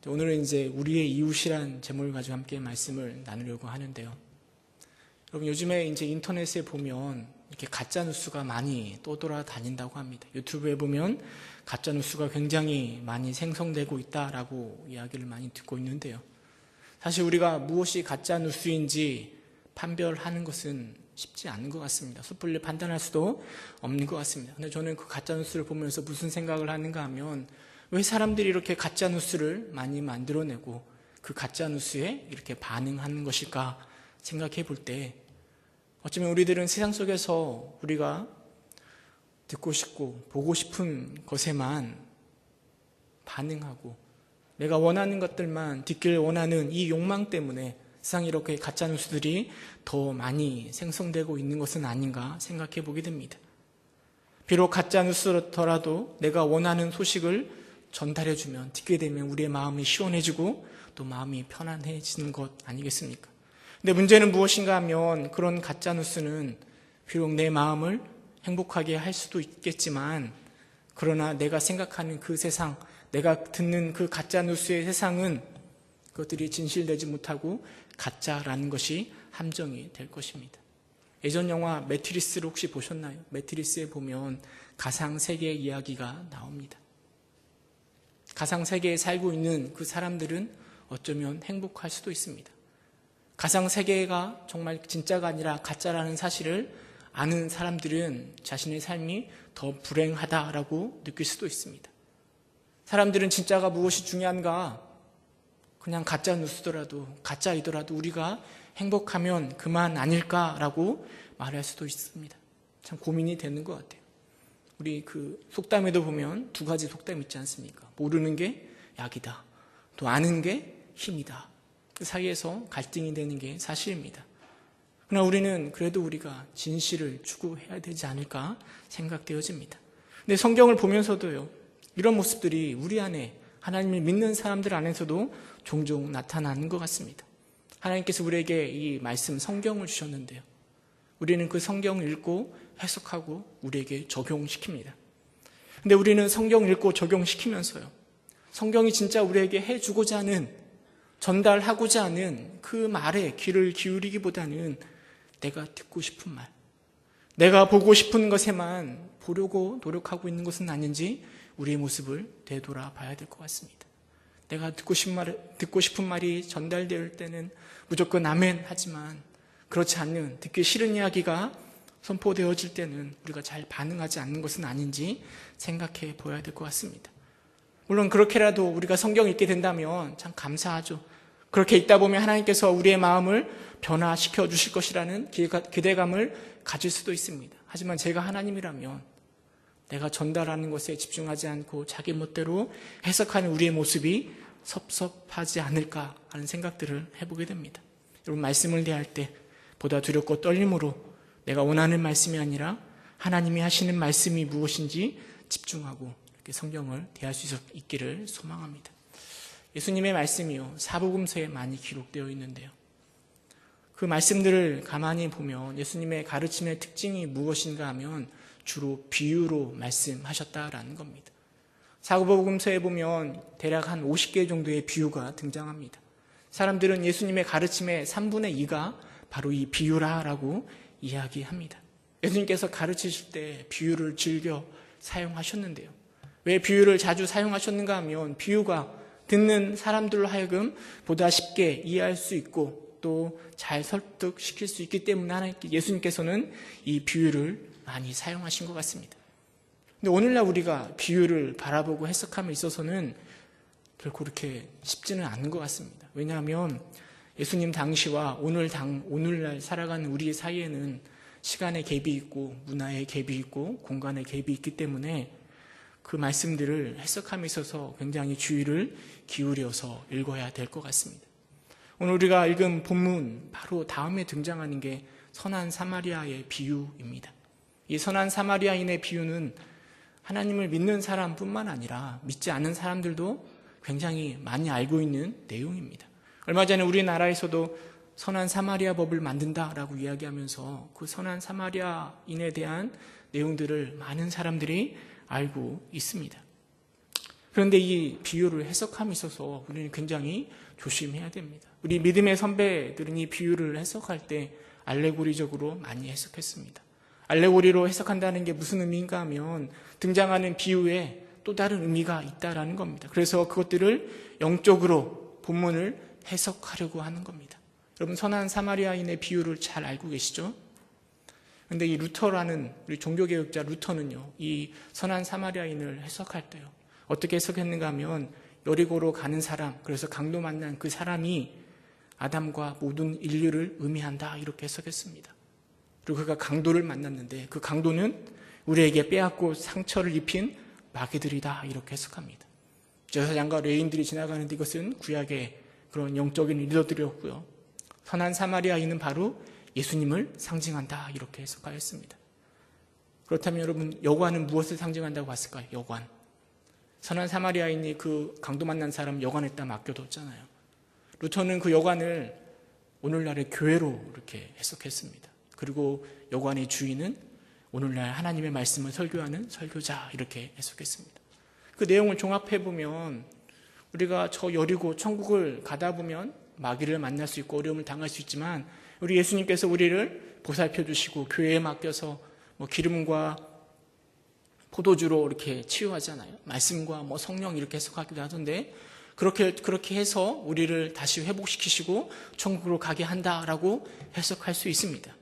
오늘은 이제 우리의 이웃이란 제목을 가지고 함께 말씀을 나누려고 하는데요. 여러분, 요즘에 이제 인터넷에 보면 이렇게 가짜 뉴스가 많이 떠돌아다닌다고 합니다. 유튜브에 보면 가짜 뉴스가 굉장히 많이 생성되고 있다라고 이야기를 많이 듣고 있는데요. 사실 우리가 무엇이 가짜 뉴스인지 판별하는 것은 쉽지 않은 것 같습니다. 섣불리 판단할 수도 없는 것 같습니다. 근데 저는 그 가짜 뉴스를 보면서 무슨 생각을 하는가 하면, 왜 사람들이 이렇게 가짜 뉴스를 많이 만들어내고 그 가짜 뉴스에 이렇게 반응하는 것일까 생각해 볼 때, 어쩌면 우리들은 세상 속에서 우리가 듣고 싶고 보고 싶은 것에만 반응하고 내가 원하는 것들만 듣길 원하는 이 욕망 때문에 세상에 이렇게 가짜 뉴스들이 더 많이 생성되고 있는 것은 아닌가 생각해 보게 됩니다. 비록 가짜 뉴스더라도 내가 원하는 소식을 전달해주면, 듣게 되면 우리의 마음이 시원해지고 또 마음이 편안해지는 것 아니겠습니까? 근데 문제는 무엇인가 하면, 그런 가짜 뉴스는 비록 내 마음을 행복하게 할 수도 있겠지만, 그러나 내가 생각하는 그 세상, 내가 듣는 그 가짜 뉴스의 세상은 그것들이 진실되지 못하고 가짜라는 것이 함정이 될 것입니다. 예전 영화 매트리스를 혹시 보셨나요? 매트리스에 보면 가상세계 이야기가 나옵니다. 가상세계에 살고 있는 그 사람들은 어쩌면 행복할 수도 있습니다. 가상세계가 정말 진짜가 아니라 가짜라는 사실을 아는 사람들은 자신의 삶이 더 불행하다라고 느낄 수도 있습니다. 사람들은 진짜가 무엇이 중요한가? 그냥 가짜 뉴스더라도, 가짜이더라도 우리가 행복하면 그만 아닐까라고 말할 수도 있습니다. 참 고민이 되는 것 같아요. 우리 그 속담에도 보면 두 가지 속담 있지 않습니까? 모르는 게 약이다, 또 아는 게 힘이다. 그 사이에서 갈등이 되는 게 사실입니다. 그러나 우리는 그래도 우리가 진실을 추구해야 되지 않을까 생각되어집니다. 근데 성경을 보면서도요, 이런 모습들이 우리 안에, 하나님을 믿는 사람들 안에서도 종종 나타나는 것 같습니다. 하나님께서 우리에게 이 말씀 성경을 주셨는데요, 우리는 그 성경을 읽고 해석하고 우리에게 적용시킵니다. 근데 우리는 성경 읽고 적용시키면서요, 성경이 진짜 우리에게 해주고자 하는, 전달하고자 하는 그 말에 귀를 기울이기보다는 내가 듣고 싶은 말, 내가 보고 싶은 것에만 보려고 노력하고 있는 것은 아닌지 우리의 모습을 되돌아봐야 될 것 같습니다. 내가 듣고 싶은 말이 전달될 때는 무조건 아멘 하지만, 그렇지 않는, 듣기 싫은 이야기가 선포되어질 때는 우리가 잘 반응하지 않는 것은 아닌지 생각해 보아야 될 것 같습니다. 물론 그렇게라도 우리가 성경을 읽게 된다면 참 감사하죠. 그렇게 읽다 보면 하나님께서 우리의 마음을 변화시켜 주실 것이라는 기대감을 가질 수도 있습니다. 하지만 제가 하나님이라면 내가 전달하는 것에 집중하지 않고 자기 멋대로 해석하는 우리의 모습이 섭섭하지 않을까 하는 생각들을 해보게 됩니다. 여러분, 말씀을 대할 때 보다 두렵고 떨림으로 내가 원하는 말씀이 아니라 하나님이 하시는 말씀이 무엇인지 집중하고 이렇게 성경을 대할 수 있기를 소망합니다. 예수님의 말씀이요, 사복음서에 많이 기록되어 있는데요, 그 말씀들을 가만히 보면 예수님의 가르침의 특징이 무엇인가 하면 주로 비유로 말씀하셨다라는 겁니다. 사복음서에 보면 대략 한 50개 정도의 비유가 등장합니다. 사람들은 예수님의 가르침의 3분의 2가 바로 이 비유라라고 이야기합니다. 예수님께서 가르치실 때 비유를 즐겨 사용하셨는데요, 왜 비유를 자주 사용하셨는가 하면 비유가 듣는 사람들로 하여금 보다 쉽게 이해할 수 있고 또 잘 설득시킬 수 있기 때문에 예수님께서는 이 비유를 많이 사용하신 것 같습니다. 근데 오늘날 우리가 비유를 바라보고 해석함에 있어서는 결코 그렇게 쉽지는 않은 것 같습니다. 왜냐하면 예수님 당시와 오늘날 살아가는 우리 사이에는 시간의 갭이 있고 문화의 갭이 있고 공간의 갭이 있기 때문에 그 말씀들을 해석함에 있어서 굉장히 주의를 기울여서 읽어야 될 것 같습니다. 오늘 우리가 읽은 본문 바로 다음에 등장하는 게 선한 사마리아의 비유입니다. 이 선한 사마리아인의 비유는 하나님을 믿는 사람뿐만 아니라 믿지 않는 사람들도 굉장히 많이 알고 있는 내용입니다. 얼마 전에 우리나라에서도 선한 사마리아 법을 만든다라고 이야기하면서 그 선한 사마리아인에 대한 내용들을 많은 사람들이 알고 있습니다. 그런데 이 비유를 해석함에 있어서 우리는 굉장히 조심해야 됩니다. 우리 믿음의 선배들은 이 비유를 해석할 때 알레고리적으로 많이 해석했습니다. 알레고리로 해석한다는 게 무슨 의미인가 하면 등장하는 비유에 또 다른 의미가 있다라는 겁니다. 그래서 그것들을 영적으로 본문을 해석하려고 하는 겁니다. 여러분, 선한 사마리아인의 비유를 잘 알고 계시죠? 그런데 이 루터라는 우리 종교개혁자 루터는요, 이 선한 사마리아인을 해석할 때요, 어떻게 해석했는가 하면 여리고로 가는 사람, 그래서 강도 만난 그 사람이 아담과 모든 인류를 의미한다, 이렇게 해석했습니다. 그리고 그가 강도를 만났는데 그 강도는 우리에게 빼앗고 상처를 입힌 마귀들이다, 이렇게 해석합니다. 제사장과 레인들이 지나가는데 이것은 구약의 그런 영적인 리더들이었고요, 선한 사마리아인은 바로 예수님을 상징한다, 이렇게 해석하였습니다. 그렇다면 여러분, 여관은 무엇을 상징한다고 봤을까요? 여관. 선한 사마리아인이 그 강도 만난 사람 여관에다 맡겨뒀잖아요. 루터는 그 여관을 오늘날의 교회로 이렇게 해석했습니다. 그리고 여관의 주인은 오늘날 하나님의 말씀을 설교하는 설교자, 이렇게 해석했습니다. 그 내용을 종합해보면 우리가 저 여리고 천국을 가다 보면 마귀를 만날 수 있고 어려움을 당할 수 있지만 우리 예수님께서 우리를 보살펴 주시고 교회에 맡겨서 기름과 포도주로 이렇게 치유하잖아요. 말씀과 성령 이렇게 해석하기도 하던데 그렇게 해서 우리를 다시 회복시키시고 천국으로 가게 한다라고 해석할 수 있습니다.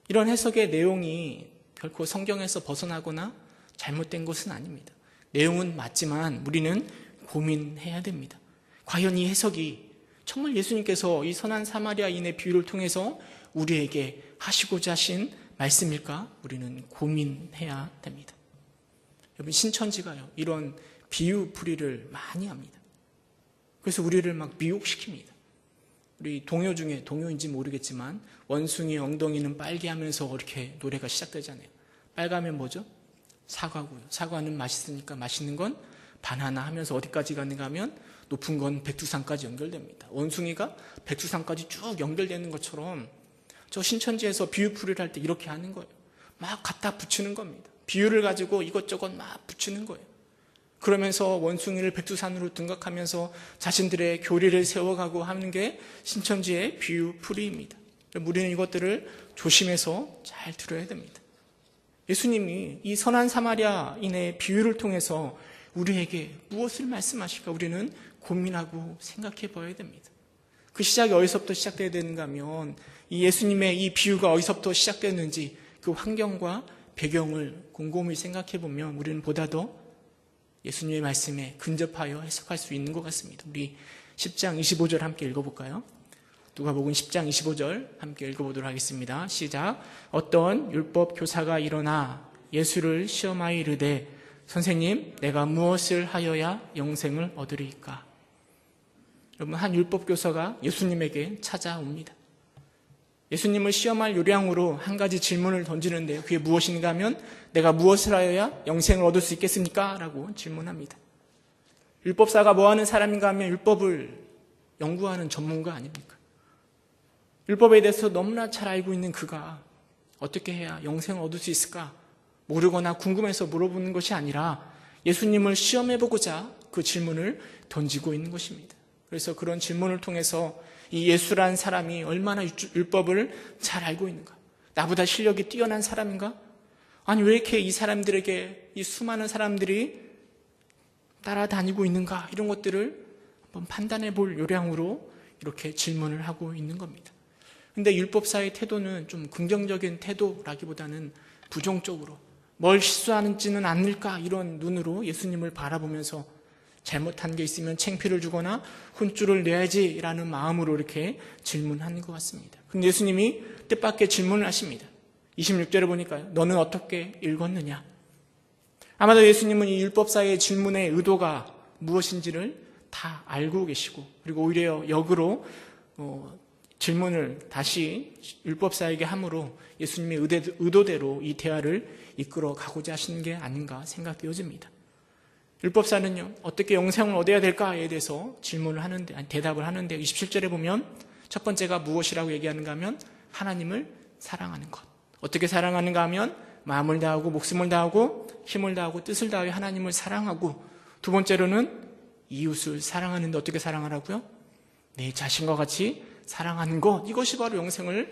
이런 해석의 내용이 결코 성경에서 벗어나거나 잘못된 것은 아닙니다. 내용은 맞지만 우리는 고민해야 됩니다. 과연 이 해석이 정말 예수님께서 이 선한 사마리아인의 비유를 통해서 우리에게 하시고자 하신 말씀일까? 우리는 고민해야 됩니다. 여러분, 신천지가요, 이런 비유풀이를 많이 합니다. 그래서 우리를 막 미혹시킵니다. 우리 동요 중에, 동요인지 모르겠지만 원숭이 엉덩이는 빨개 하면서 이렇게 노래가 시작되잖아요. 빨가면 뭐죠? 사과고요. 사과는 맛있으니까 맛있는 건 바나나 하면서 어디까지 가는가 하면 높은 건 백두산까지 연결됩니다. 원숭이가 백두산까지 쭉 연결되는 것처럼 저 신천지에서 비유풀이를 할 때 이렇게 하는 거예요. 막 갖다 붙이는 겁니다. 비유를 가지고 이것저것 막 붙이는 거예요. 그러면서 원숭이를 백두산으로 등극하면서 자신들의 교리를 세워가고 하는 게 신천지의 비유풀이입니다. 우리는 이것들을 조심해서 잘 들어야 됩니다. 예수님이 이 선한 사마리아인의 비유를 통해서 우리에게 무엇을 말씀하실까 우리는 고민하고 생각해 봐야 됩니다. 그 시작이 어디서부터 시작돼야 되는가 하면 이 예수님의 이 비유가 어디서부터 시작됐는지 그 환경과 배경을 곰곰이 생각해 보면 우리는 보다 더 예수님의 말씀에 근접하여 해석할 수 있는 것 같습니다. 우리 10장 25절 함께 읽어볼까요? 누가복음 10장 25절 함께 읽어보도록 하겠습니다. 시작. 어떤 율법 교사가 일어나 예수를 시험하여 이르되 선생님, 내가 무엇을 하여야 영생을 얻으리이까? 여러분, 한 율법 교사가 예수님에게 찾아옵니다. 예수님을 시험할 요량으로 한 가지 질문을 던지는데요. 그게 무엇인가 하면 내가 무엇을 하여야 영생을 얻을 수 있겠습니까? 라고 질문합니다. 율법사가 뭐하는 사람인가 하면 율법을 연구하는 전문가 아닙니까? 율법에 대해서 너무나 잘 알고 있는 그가 어떻게 해야 영생을 얻을 수 있을까? 모르거나 궁금해서 물어보는 것이 아니라 예수님을 시험해보고자 그 질문을 던지고 있는 것입니다. 그래서 그런 질문을 통해서 이 예수란 사람이 얼마나 율법을 잘 알고 있는가? 나보다 실력이 뛰어난 사람인가? 아니, 왜 이렇게 이 사람들에게, 이 수많은 사람들이 따라다니고 있는가? 이런 것들을 한번 판단해 볼 요량으로 이렇게 질문을 하고 있는 겁니다. 근데 율법사의 태도는 좀 긍정적인 태도라기보다는 부정적으로 뭘 실수하는지는 않을까? 이런 눈으로 예수님을 바라보면서 잘못한 게 있으면 창피를 주거나 혼쭐을 내야지라는 마음으로 이렇게 질문하는 것 같습니다. 근데 예수님이 뜻밖의 질문을 하십니다. 26절에 보니까요. 너는 어떻게 읽었느냐? 아마도 예수님은 이 율법사의 질문의 의도가 무엇인지를 다 알고 계시고 그리고 오히려 역으로 질문을 다시 율법사에게 함으로 예수님의 의도대로 이 대화를 이끌어 가고자 하시는 게 아닌가 생각되어집니다. 율법사는요, 어떻게 영생을 얻어야 될까에 대해서 질문을 하는데, 대답을 하는데 27절에 보면 첫 번째가 무엇이라고 얘기하는가 하면 하나님을 사랑하는 것. 어떻게 사랑하는가 하면 마음을 다하고 목숨을 다하고 힘을 다하고 뜻을 다하여 하나님을 사랑하고 두 번째로는 이웃을 사랑하는데 어떻게 사랑하라고요? 내 자신과 같이 사랑하는 것, 이것이 바로 영생을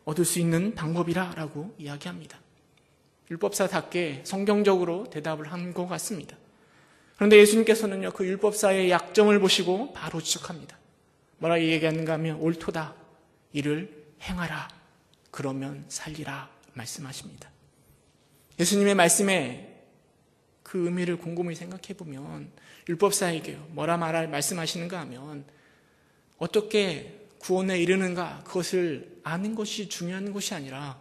얻을 수 있는 방법이라고 이야기합니다. 율법사답게 성경적으로 대답을 한 것 같습니다. 그런데 예수님께서는요, 그 율법사의 약점을 보시고 바로 지적합니다. 뭐라 얘기하는가 하면 옳도다, 이를 행하라, 그러면 살리라 말씀하십니다. 예수님의 말씀에 그 의미를 곰곰이 생각해 보면 율법사에게요, 뭐라 말씀하시는가 하면 어떻게 구원에 이르는가, 그것을 아는 것이 중요한 것이 아니라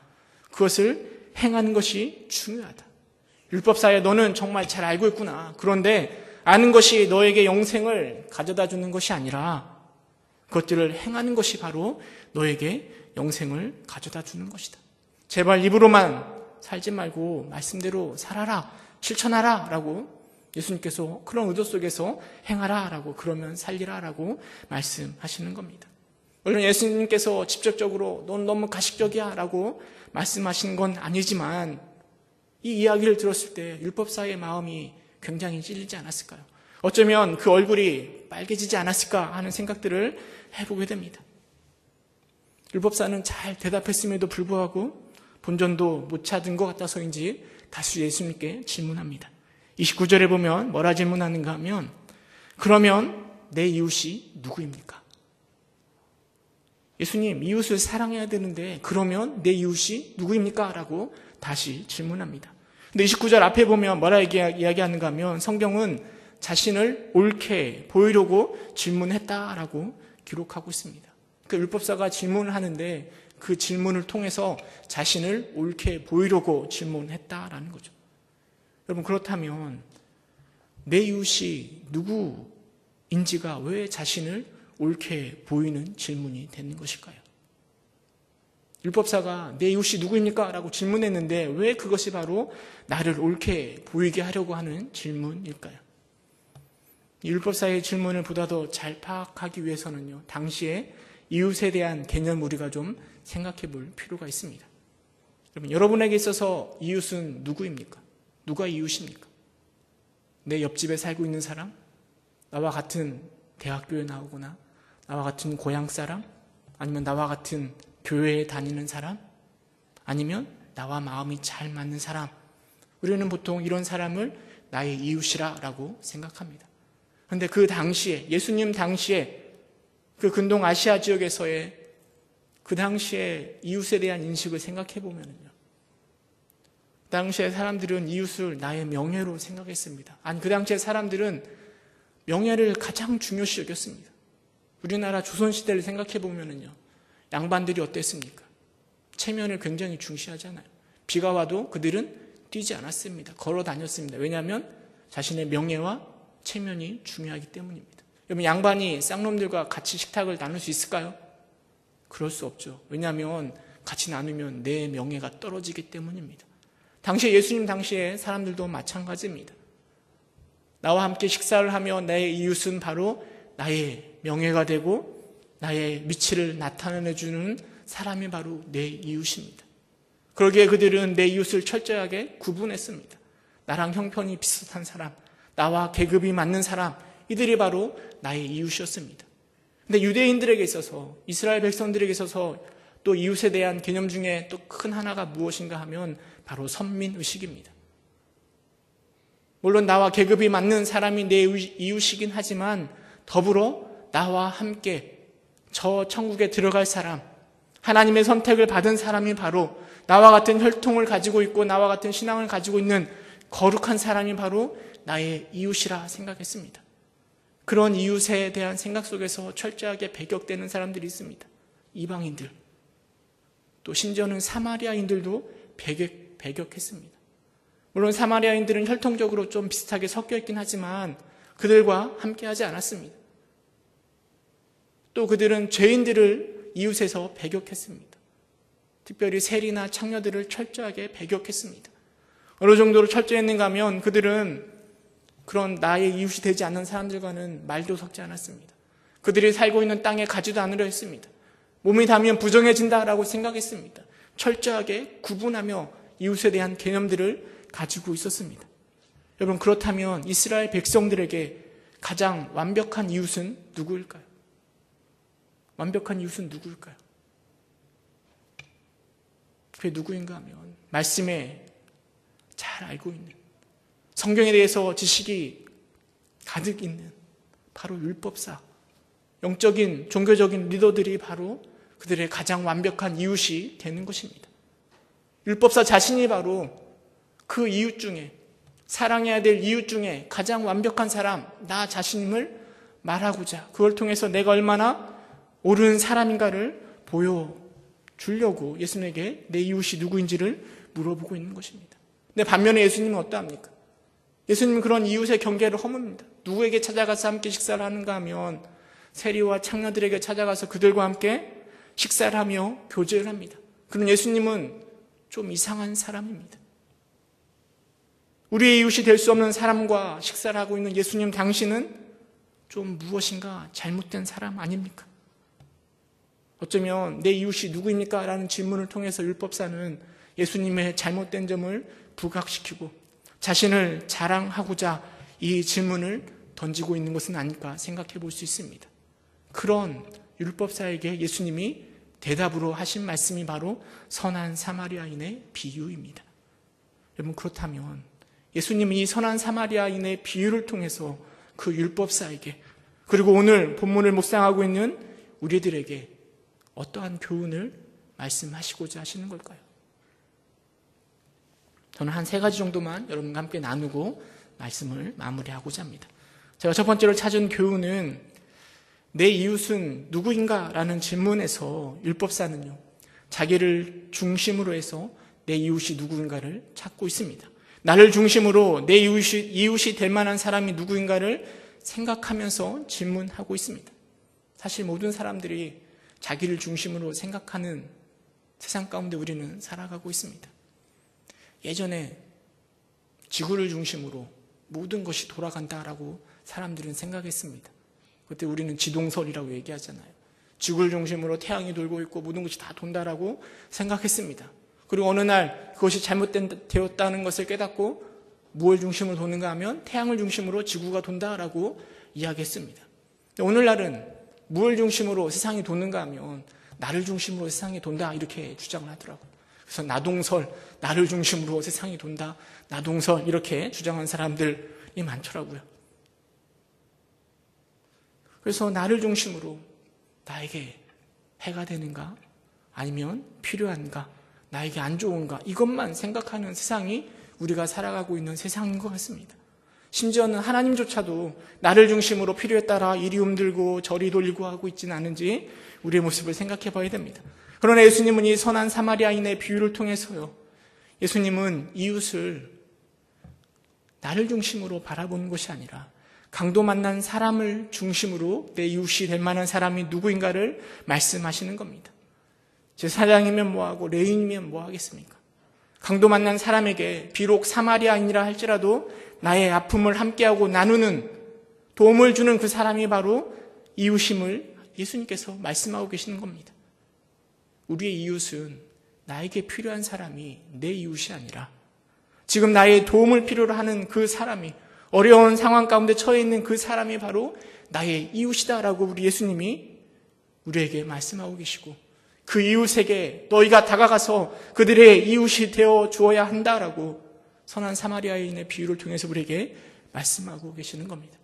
그것을 행하는 것이 중요하다. 율법사에 너는 정말 잘 알고 있구나. 그런데 아는 것이 너에게 영생을 가져다 주는 것이 아니라 그것들을 행하는 것이 바로 너에게 영생을 가져다 주는 것이다. 제발 입으로만 살지 말고 말씀대로 살아라, 실천하라 라고 예수님께서 그런 의도 속에서 행하라 라고, 그러면 살리라 라고 말씀하시는 겁니다. 물론 예수님께서 직접적으로 넌 너무 가식적이야 라고 말씀하신 건 아니지만 이 이야기를 들었을 때 율법사의 마음이 굉장히 찔리지 않았을까요? 어쩌면 그 얼굴이 빨개지지 않았을까 하는 생각들을 해보게 됩니다. 율법사는 잘 대답했음에도 불구하고 본전도 못 찾은 것 같아서인지 다시 예수님께 질문합니다. 29절에 보면 뭐라 질문하는가 하면 그러면 내 이웃이 누구입니까? 예수님, 이웃을 사랑해야 되는데 그러면 내 이웃이 누구입니까? 라고 다시 질문합니다. 근데 29절 앞에 보면 뭐라 이야기하는가 하면 성경은 자신을 옳게 보이려고 질문했다라고 기록하고 있습니다. 그 율법사가 질문을 하는데 그 질문을 통해서 자신을 옳게 보이려고 질문했다라는 거죠. 여러분, 그렇다면 내 이웃이 누구인지가 왜 자신을 옳게 보이는 질문이 되는 것일까요? 율법사가 내 이웃이 누구입니까? 라고 질문했는데 왜 그것이 바로 나를 옳게 보이게 하려고 하는 질문일까요? 이 율법사의 질문을 보다 더 잘 파악하기 위해서는요, 당시에 이웃에 대한 개념 우리가 좀 생각해 볼 필요가 있습니다. 여러분에게 있어서 이웃은 누구입니까? 누가 이웃입니까? 내 옆집에 살고 있는 사람? 나와 같은 대학교에 나오거나 나와 같은 고향 사람? 아니면 나와 같은 교회에 다니는 사람? 아니면 나와 마음이 잘 맞는 사람? 우리는 보통 이런 사람을 나의 이웃이라고 생각합니다. 그런데 그 당시에, 예수님 당시에 그 근동 아시아 지역에서의 그 당시에 이웃에 대한 인식을 생각해 보면요, 당시에 사람들은 이웃을 나의 명예로 생각했습니다. 아니, 그 당시에 사람들은 명예를 가장 중요시 여겼습니다. 우리나라 조선시대를 생각해 보면요, 양반들이 어땠습니까? 체면을 굉장히 중시하잖아요. 비가 와도 그들은 뛰지 않았습니다. 걸어 다녔습니다. 왜냐하면 자신의 명예와 체면이 중요하기 때문입니다. 여러분, 양반이 쌍놈들과 같이 식탁을 나눌 수 있을까요? 그럴 수 없죠. 왜냐하면 같이 나누면 내 명예가 떨어지기 때문입니다. 당시에 예수님 당시에 사람들도 마찬가지입니다. 나와 함께 식사를 하며 나의 이웃은 바로 나의 명예가 되고 나의 위치를 나타내주는 사람이 바로 내 이웃입니다. 그러기에 그들은 내 이웃을 철저하게 구분했습니다. 나랑 형편이 비슷한 사람, 나와 계급이 맞는 사람, 이들이 바로 나의 이웃이었습니다. 근데 유대인들에게 있어서, 이스라엘 백성들에게 있어서 또 이웃에 대한 개념 중에 또 큰 하나가 무엇인가 하면 바로 선민의식입니다. 물론 나와 계급이 맞는 사람이 내 이웃이긴 하지만 더불어 나와 함께 저 천국에 들어갈 사람, 하나님의 선택을 받은 사람이 바로 나와 같은 혈통을 가지고 있고 나와 같은 신앙을 가지고 있는 거룩한 사람이 바로 나의 이웃이라 생각했습니다. 그런 이웃에 대한 생각 속에서 철저하게 배격되는 사람들이 있습니다. 이방인들, 또 심지어는 사마리아인들도 배격했습니다. 물론 사마리아인들은 혈통적으로 좀 비슷하게 섞여 있긴 하지만 그들과 함께하지 않았습니다. 또 그들은 죄인들을 이웃에서 배격했습니다. 특별히 세리나 창녀들을 철저하게 배격했습니다. 어느 정도로 철저했는가 하면 그들은 그런 나의 이웃이 되지 않는 사람들과는 말도 섞지 않았습니다. 그들이 살고 있는 땅에 가지도 않으려 했습니다. 몸이 닿으면 부정해진다라고 생각했습니다. 철저하게 구분하며 이웃에 대한 개념들을 가지고 있었습니다. 여러분, 그렇다면 이스라엘 백성들에게 가장 완벽한 이웃은 누구일까요? 완벽한 이웃은 누구일까요? 그게 누구인가 하면 말씀에 잘 알고 있는, 성경에 대해서 지식이 가득 있는 바로 율법사, 영적인 종교적인 리더들이 바로 그들의 가장 완벽한 이웃이 되는 것입니다. 율법사 자신이 바로 그 이웃 중에, 사랑해야 될 이웃 중에 가장 완벽한 사람, 나 자신임을 말하고자, 그걸 통해서 내가 얼마나 옳은 사람인가를 보여주려고 예수님에게 내 이웃이 누구인지를 물어보고 있는 것입니다. 근데 반면에 예수님은 어떠합니까? 예수님은 그런 이웃의 경계를 허뭅니다. 누구에게 찾아가서 함께 식사를 하는가 하면 세리와 창녀들에게 찾아가서 그들과 함께 식사를 하며 교제를 합니다. 그럼 예수님은 좀 이상한 사람입니다. 우리의 이웃이 될 수 없는 사람과 식사를 하고 있는 예수님, 당신은 좀 무엇인가 잘못된 사람 아닙니까? 어쩌면 내 이웃이 누구입니까? 라는 질문을 통해서 율법사는 예수님의 잘못된 점을 부각시키고 자신을 자랑하고자 이 질문을 던지고 있는 것은 아닐까 생각해 볼 수 있습니다. 그런 율법사에게 예수님이 대답으로 하신 말씀이 바로 선한 사마리아인의 비유입니다. 여러분, 그렇다면 예수님은 이 선한 사마리아인의 비유를 통해서 그 율법사에게, 그리고 오늘 본문을 묵상하고 있는 우리들에게 어떠한 교훈을 말씀하시고자 하시는 걸까요? 저는 한 3가지 정도만 여러분과 함께 나누고 말씀을 마무리하고자 합니다. 제가 첫 번째로 찾은 교훈은 내 이웃은 누구인가? 라는 질문에서 율법사는요, 자기를 중심으로 해서 내 이웃이 누구인가를 찾고 있습니다. 나를 중심으로 내 이웃이 될 만한 사람이 누구인가를 생각하면서 질문하고 있습니다. 사실 모든 사람들이 자기를 중심으로 생각하는 세상 가운데 우리는 살아가고 있습니다. 예전에 지구를 중심으로 모든 것이 돌아간다라고 사람들은 생각했습니다. 그때 우리는 지동설이라고 얘기하잖아요. 지구를 중심으로 태양이 돌고 있고 모든 것이 다 돈다라고 생각했습니다. 그리고 어느 날 그것이 잘못되었다는 것을 깨닫고 무엇을 중심으로 도는가 하면 태양을 중심으로 지구가 돈다라고 이야기했습니다. 오늘날은 무엇을 중심으로 세상이 도는가 하면 나를 중심으로 세상이 돈다 이렇게 주장을 하더라고요. 그래서 나동설, 나를 중심으로 세상이 돈다, 나동설 이렇게 주장하는 사람들이 많더라고요. 그래서 나를 중심으로 나에게 해가 되는가 아니면 필요한가, 나에게 안 좋은가, 이것만 생각하는 세상이 우리가 살아가고 있는 세상인 것 같습니다. 심지어는 하나님조차도 나를 중심으로 필요에 따라 이리 움들고 저리 돌리고 하고 있지는 않은지 우리의 모습을 생각해 봐야 됩니다. 그러나 예수님은 이 선한 사마리아인의 비유를 통해서요, 예수님은 이웃을 나를 중심으로 바라보는 것이 아니라 강도 만난 사람을 중심으로 내 이웃이 될 만한 사람이 누구인가를 말씀하시는 겁니다. 제사장이면 뭐하고 레위인이면 뭐하겠습니까? 강도 만난 사람에게 비록 사마리아인이라 할지라도 나의 아픔을 함께하고 나누는, 도움을 주는 그 사람이 바로 이웃임을 예수님께서 말씀하고 계시는 겁니다. 우리의 이웃은 나에게 필요한 사람이 내 이웃이 아니라 지금 나의 도움을 필요로 하는 그 사람이, 어려운 상황 가운데 처해 있는 그 사람이 바로 나의 이웃이다라고 우리 예수님이 우리에게 말씀하고 계시고, 그 이웃에게 너희가 다가가서 그들의 이웃이 되어 주어야 한다라고 선한 사마리아인의 비유를 통해서 우리에게 말씀하고 계시는 겁니다.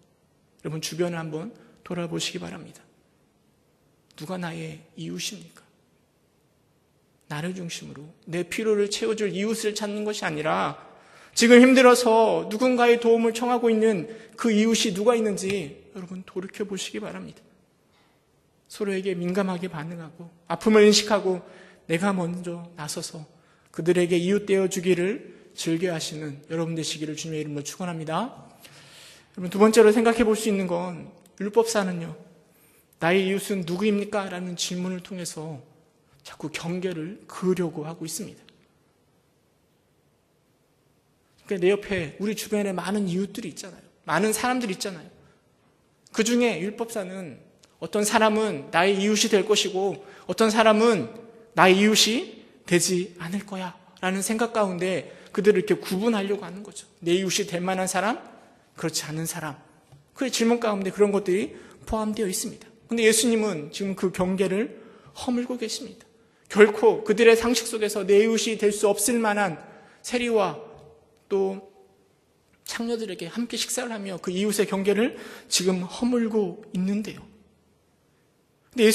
여러분, 주변을 한번 돌아보시기 바랍니다. 누가 나의 이웃입니까? 나를 중심으로 내 필요를 채워줄 이웃을 찾는 것이 아니라 지금 힘들어서 누군가의 도움을 청하고 있는 그 이웃이 누가 있는지 여러분 돌이켜보시기 바랍니다. 서로에게 민감하게 반응하고 아픔을 인식하고 내가 먼저 나서서 그들에게 이웃 되어주기를 즐겨하시는 여러분 되시기를 주님의 이름으로 축원합니다. 여러분, 두 번째로 생각해 볼 수 있는 건 율법사는요, 나의 이웃은 누구입니까? 라는 질문을 통해서 자꾸 경계를 그으려고 하고 있습니다. 그러니까 내 옆에 우리 주변에 많은 이웃들이 있잖아요. 많은 사람들이 있잖아요. 그 중에 율법사는 어떤 사람은 나의 이웃이 될 것이고 어떤 사람은 나의 이웃이 되지 않을 거야 라는 생각 가운데 그들을 이렇게 구분하려고 하는 거죠. 내 이웃이 될 만한 사람, 그렇지 않은 사람. 그 질문 가운데 그런 것들이 포함되어 있습니다. 근데 예수님은 지금 그 경계를 허물고 계십니다. 결코 그들의 상식 속에서 내 이웃이 될 수 없을 만한 세리와 또 창녀들에게 함께 식사를 하며 그 이웃의 경계를 지금 허물고 있는데요. 근데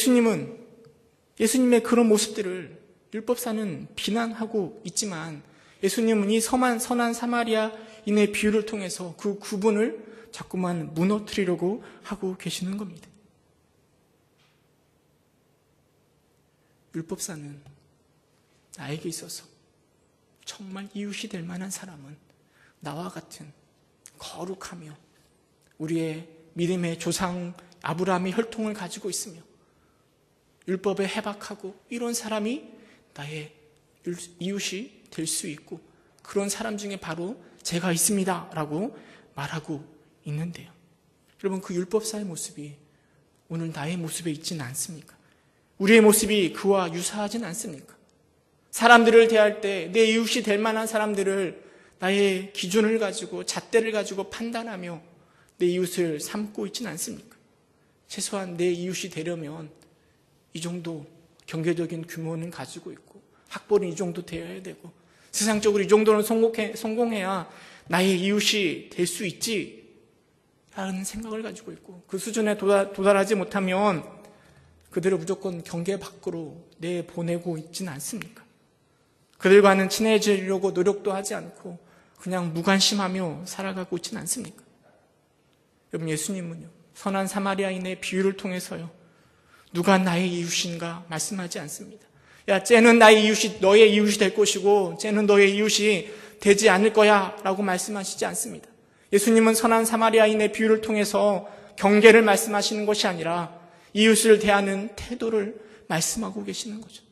예수님의 그런 모습들을 율법사는 비난하고 있지만 예수님은 이 선한 사마리아인의 비유를 통해서 그 구분을 자꾸만 무너뜨리려고 하고 계시는 겁니다. 율법사는 나에게 있어서 정말 이웃이 될 만한 사람은 나와 같은 거룩하며 우리의 믿음의 조상 아브라함의 혈통을 가지고 있으며 율법에 해박하고 이런 사람이 나의 이웃이 될 수 있고 그런 사람 중에 바로 제가 있습니다 라고 말하고 있는데요. 여러분, 그 율법사의 모습이 오늘 나의 모습에 있지는 않습니까? 우리의 모습이 그와 유사하진 않습니까? 사람들을 대할 때 내 이웃이 될 만한 사람들을 나의 기준을 가지고 잣대를 가지고 판단하며 내 이웃을 삼고 있지는 않습니까? 최소한 내 이웃이 되려면 이 정도 경제적인 규모는 가지고 있고 학벌은 이 정도 되어야 되고 세상적으로 이 정도는 성공해야 나의 이웃이 될 수 있지 라는 생각을 가지고 있고 그 수준에 도달하지 못하면 그들을 무조건 경계 밖으로 내보내고 있지는 않습니까? 그들과는 친해지려고 노력도 하지 않고 그냥 무관심하며 살아가고 있지는 않습니까? 여러분, 예수님은요, 선한 사마리아인의 비유를 통해서요, 누가 나의 이웃인가 말씀하지 않습니다. 야, 쟤는 나의 이웃이 너의 이웃이 될 것이고 쟤는 너의 이웃이 되지 않을 거야 라고 말씀하시지 않습니다. 예수님은 선한 사마리아인의 비유를 통해서 경계를 말씀하시는 것이 아니라 이웃을 대하는 태도를 말씀하고 계시는 거죠.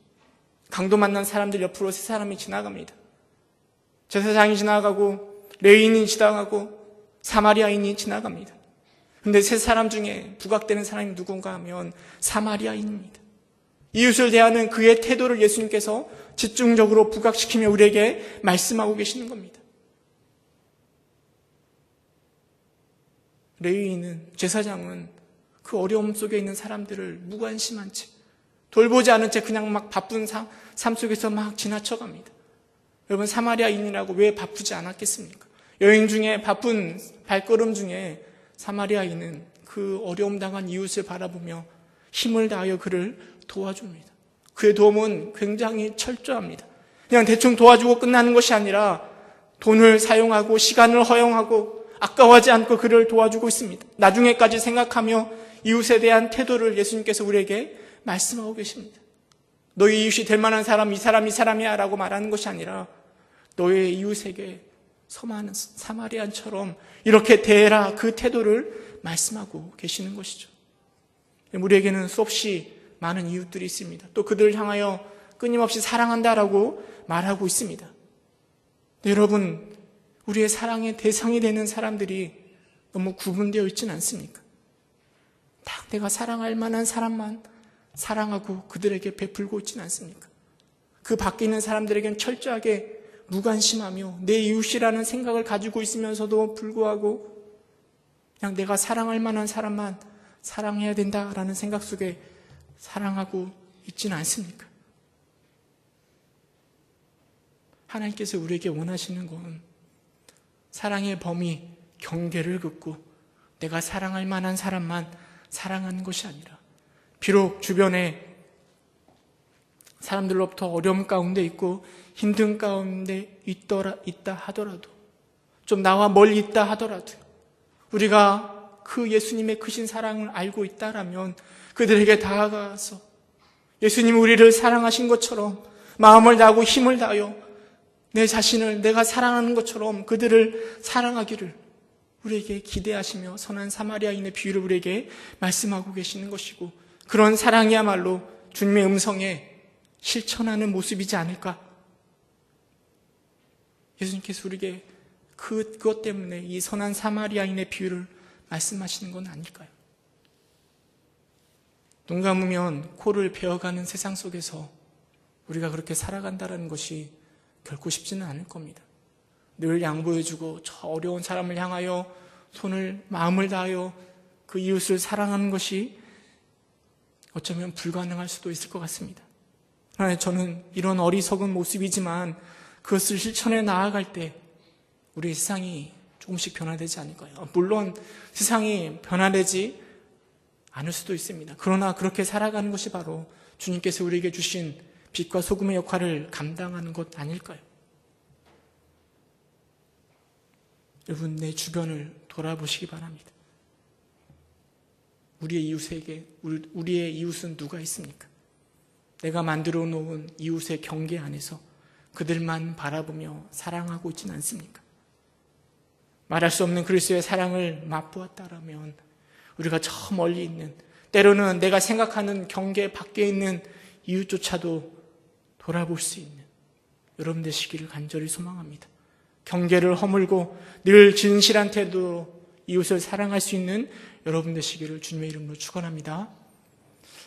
강도 만난 사람들 옆으로 세 사람이 지나갑니다. 제사장이 지나가고 레위인이 지나가고 사마리아인이 지나갑니다. 그런데 세 사람 중에 부각되는 사람이 누군가 하면 사마리아인입니다. 이웃을 대하는 그의 태도를 예수님께서 집중적으로 부각시키며 우리에게 말씀하고 계시는 겁니다. 레위인은, 제사장은 그 어려움 속에 있는 사람들을 무관심한 채, 돌보지 않은 채 그냥 막 바쁜 삶 속에서 막 지나쳐갑니다. 여러분, 사마리아인이라고 왜 바쁘지 않았겠습니까? 여행 중에 바쁜 발걸음 중에 사마리아인은 그 어려움 당한 이웃을 바라보며 힘을 다하여 그를 도와줍니다. 그의 도움은 굉장히 철저합니다. 그냥 대충 도와주고 끝나는 것이 아니라 돈을 사용하고 시간을 허용하고 아까워하지 않고 그를 도와주고 있습니다. 나중에까지 생각하며 이웃에 대한 태도를 예수님께서 우리에게 말씀하고 계십니다. 너희 이웃이 될 만한 사람, 이 사람이야 라고 말하는 것이 아니라 너의 이웃에게 섬하는 사마리안처럼 이렇게 대해라, 그 태도를 말씀하고 계시는 것이죠. 우리에게는 수없이 많은 이웃들이 있습니다. 또 그들을 향하여 끊임없이 사랑한다라고 말하고 있습니다. 여러분, 우리의 사랑의 대상이 되는 사람들이 너무 구분되어 있지는 않습니까? 딱 내가 사랑할 만한 사람만 사랑하고 그들에게 베풀고 있지는 않습니까? 그 밖에 있는 사람들에게는 철저하게 무관심하며 내 이웃이라는 생각을 가지고 있으면서도 불구하고 그냥 내가 사랑할 만한 사람만 사랑해야 된다라는 생각 속에 사랑하고 있지는 않습니까? 하나님께서 우리에게 원하시는 건 사랑의 범위, 경계를 긋고 내가 사랑할 만한 사람만 사랑하는 것이 아니라 비록 주변에 사람들로부터 어려움 가운데 있고 힘든 가운데 있다 하더라도 좀 나와 멀리 있다 하더라도 우리가 그 예수님의 크신 사랑을 알고 있다라면 그들에게 다가가서 예수님이 우리를 사랑하신 것처럼 마음을 다하고 힘을 다하여 내 자신을 내가 사랑하는 것처럼 그들을 사랑하기를 우리에게 기대하시며 선한 사마리아인의 비유를 우리에게 말씀하고 계시는 것이고 그런 사랑이야말로 주님의 음성에 실천하는 모습이지 않을까? 예수님께서 우리에게 그것 때문에 이 선한 사마리아인의 비유를 말씀하시는 건 아닐까요? 눈 감으면 코를 베어가는 세상 속에서 우리가 그렇게 살아간다는 것이 결코 쉽지는 않을 겁니다. 늘 양보해주고 저 어려운 사람을 향하여 마음을 다하여 그 이웃을 사랑하는 것이 어쩌면 불가능할 수도 있을 것 같습니다. 그러나 저는 이런 어리석은 모습이지만 그것을 실천해 나아갈 때 우리의 세상이 조금씩 변화되지 않을까요? 물론 세상이 변화되지 않을 수도 있습니다. 그러나 그렇게 살아가는 것이 바로 주님께서 우리에게 주신 빛과 소금의 역할을 감당하는 것 아닐까요? 여러분, 내 주변을 돌아보시기 바랍니다. 우리의 이웃은 누가 있습니까? 내가 만들어 놓은 이웃의 경계 안에서 그들만 바라보며 사랑하고 있지는 않습니까? 말할 수 없는 그리스도의 사랑을 맛보았다라면 우리가 저 멀리 있는, 때로는 내가 생각하는 경계 밖에 있는 이웃조차도 돌아볼 수 있는 여러분 되시기를 간절히 소망합니다. 경계를 허물고 늘 진실한 태도로 이웃을 사랑할 수 있는 여러분 되시기를 주님의 이름으로 축원합니다.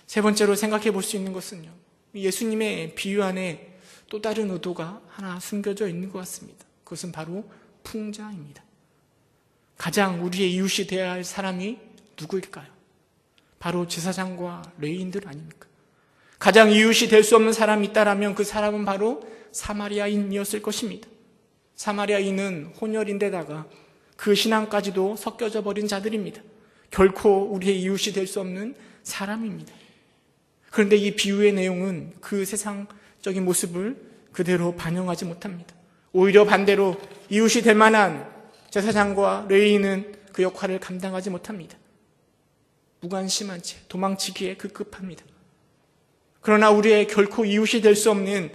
세 번째로 생각해 볼 수 있는 것은요, 예수님의 비유 안에 또 다른 의도가 하나 숨겨져 있는 것 같습니다. 그것은 바로 풍자입니다. 가장 우리의 이웃이 되어야 할 사람이 누구일까요? 바로 제사장과 레위인들 아닙니까? 가장 이웃이 될 수 없는 사람이 있다라면 그 사람은 바로 사마리아인이었을 것입니다. 사마리아인은 혼혈인데다가 그 신앙까지도 섞여져 버린 자들입니다. 결코 우리의 이웃이 될 수 없는 사람입니다. 그런데 이 비유의 내용은 그 세상적인 모습을 그대로 반영하지 못합니다. 오히려 반대로 이웃이 될 만한 제사장과 레위인은 그 역할을 감당하지 못합니다. 무관심한 채 도망치기에 급급합니다. 그러나 우리의 결코 이웃이 될 수 없는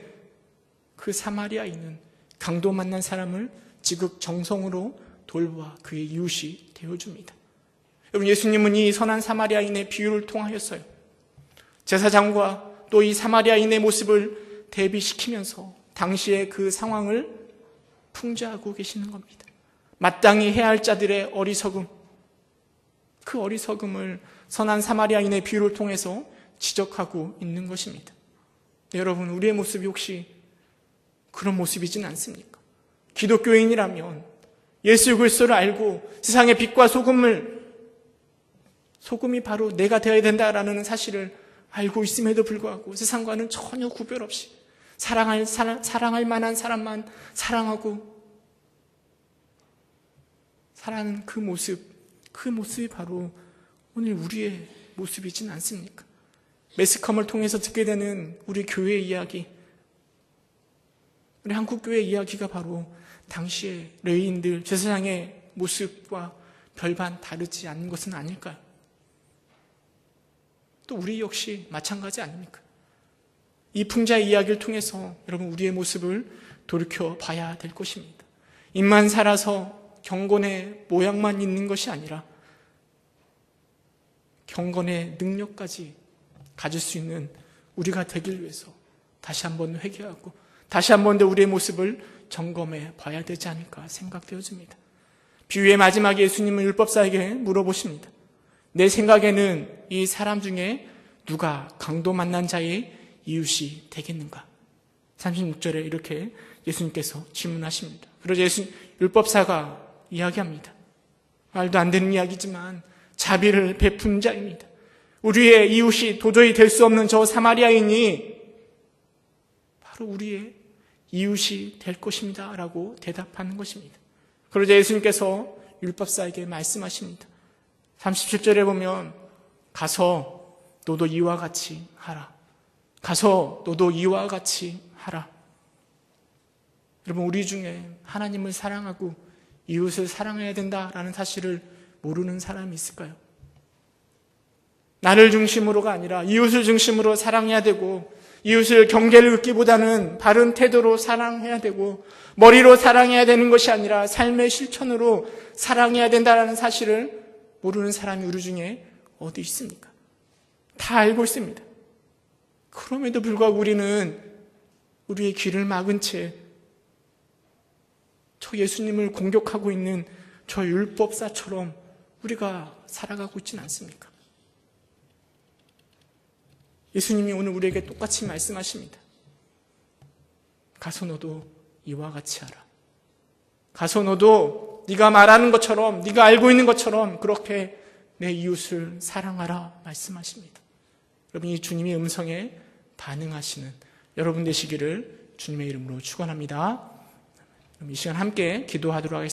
그 사마리아인은 강도 만난 사람을 지극정성으로 돌보아 그의 이웃이 되어줍니다. 여러분, 예수님은 이 선한 사마리아인의 비유를 통하였어요. 제사장과 또 이 사마리아인의 모습을 대비시키면서 당시의 그 상황을 풍자하고 계시는 겁니다. 마땅히 해야 할 자들의 어리석음, 그 어리석음을 선한 사마리아인의 비유를 통해서 지적하고 있는 것입니다. 네, 여러분, 우리의 모습이 혹시 그런 모습이지는 않습니까? 기독교인이라면 예수 그리스도를 알고 세상의 빛과 소금이 바로 내가 되어야 된다라는 사실을 알고 있음에도 불구하고 세상과는 전혀 구별 없이 사랑할 만한 사람만 사랑하고 살아가는 그 모습이 바로 오늘 우리의 모습이진 않습니까? 매스컴을 통해서 듣게 되는 우리 교회의 이야기, 우리 한국교회 이야기가 바로 당시의 레위인들, 제사장의 모습과 별반 다르지 않는 것은 아닐까요? 또 우리 역시 마찬가지 아닙니까? 이 풍자의 이야기를 통해서 여러분 우리의 모습을 돌이켜 봐야 될 것입니다. 입만 살아서 경건의 모양만 있는 것이 아니라 경건의 능력까지 가질 수 있는 우리가 되길 위해서 다시 한번 회개하고 다시 한번 더 우리의 모습을 점검해 봐야 되지 않을까 생각되어집니다. 비유의 마지막에 예수님은 율법사에게 물어보십니다. 내 생각에는 이 사람 중에 누가 강도 만난 자의 이웃이 되겠는가? 36절에 이렇게 예수님께서 질문하십니다. 그러자 율법사가 이야기합니다. 말도 안 되는 이야기지만 자비를 베푼 자입니다. 우리의 이웃이 도저히 될 수 없는 저 사마리아인이 바로 우리의 이웃이 될 것입니다 라고 대답하는 것입니다. 그러자 예수님께서 율법사에게 말씀하십니다. 37절에 보면 가서 너도 이와 같이 하라. 가서 너도 이와 같이 하라. 여러분, 우리 중에 하나님을 사랑하고 이웃을 사랑해야 된다라는 사실을 모르는 사람이 있을까요? 나를 중심으로가 아니라 이웃을 중심으로 사랑해야 되고 이웃을 경계를 긋기보다는 바른 태도로 사랑해야 되고 머리로 사랑해야 되는 것이 아니라 삶의 실천으로 사랑해야 된다는 사실을 모르는 사람이 우리 중에 어디 있습니까? 다 알고 있습니다. 그럼에도 불구하고 우리는 우리의 귀를 막은 채 저 예수님을 공격하고 있는 저 율법사처럼 우리가 살아가고 있지는 않습니까? 예수님이 오늘 우리에게 똑같이 말씀하십니다. 가서 너도 이와 같이 하라. 가서 너도 네가 말하는 것처럼, 네가 알고 있는 것처럼 그렇게 내 이웃을 사랑하라 말씀하십니다. 여러분, 이 주님의 음성에 반응하시는 여러분 되시기를 주님의 이름으로 축원합니다. 그럼 이 시간 함께 기도하도록 하겠습니다.